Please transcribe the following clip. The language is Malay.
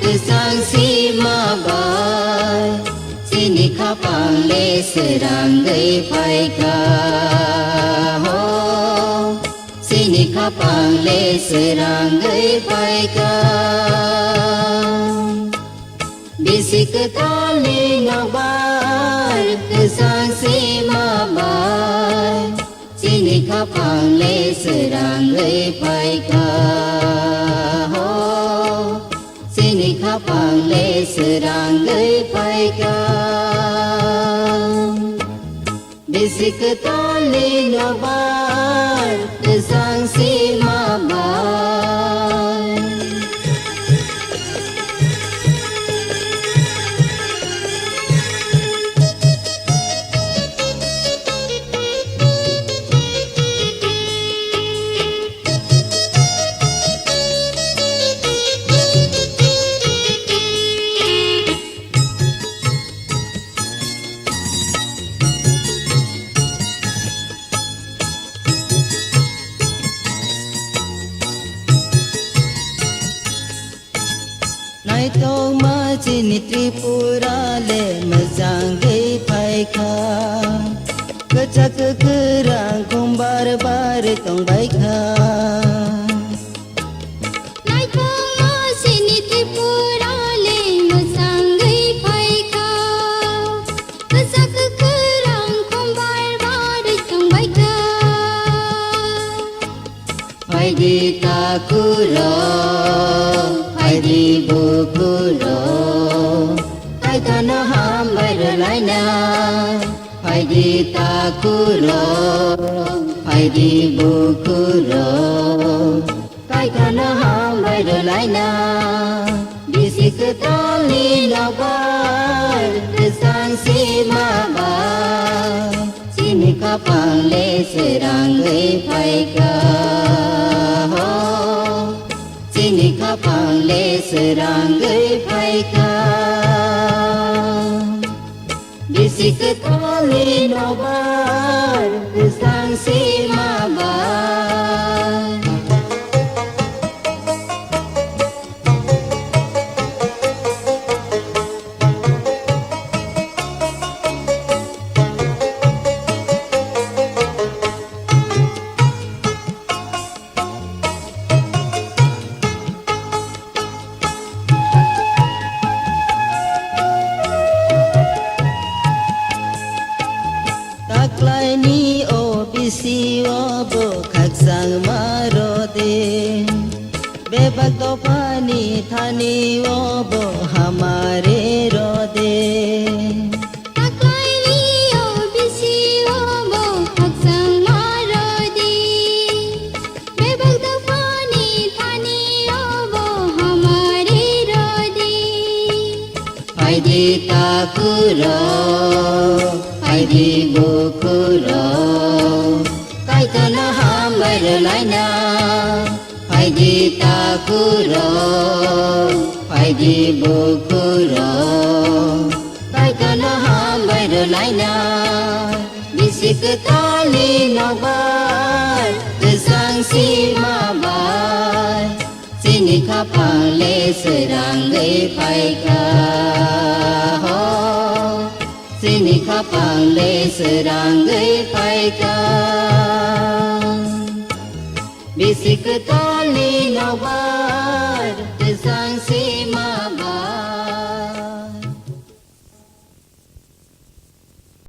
Kesangsi mabai sini kapang le seranggai paika ho sini kapang le seranggai paika bisik tali ngabar kesangsi mabai sini kapang le seranggai paika ho sini kapang le seranggai paika bisik tali ngabar kesangsi mabai Nai tong ma chini Tripura le mazanggai paika kecak kerang kumbar bar tong baika Nai tong ma chini Tripura le mazanggai paika kecak kerang kumbar bar tong baika Hai di takuro hai di bukuro hai tanah hambar laina hai di takuro hai di bukuro hai tanah hambar laina bisik tali nabar kesangsi mabai sini kapang le seranggai paika ho sini kapang le seranggai paika bisik tali nabar kesangsi mabai Taklai ni o bisi o bo khak sang marode bebak to pani thani o bo hamare rode Taklai ni o bisi o bo khak sang marode bebak to pani thani o bo hamare rode hai di takuro hai di bukuro kai tanah hambar laina hai di takuro hai di bukuro kai tanah hambar laina bisik tali nabar kesangsi mabai sini kapang le seranggai paika ho sini kapang le seranggai paika bisik tali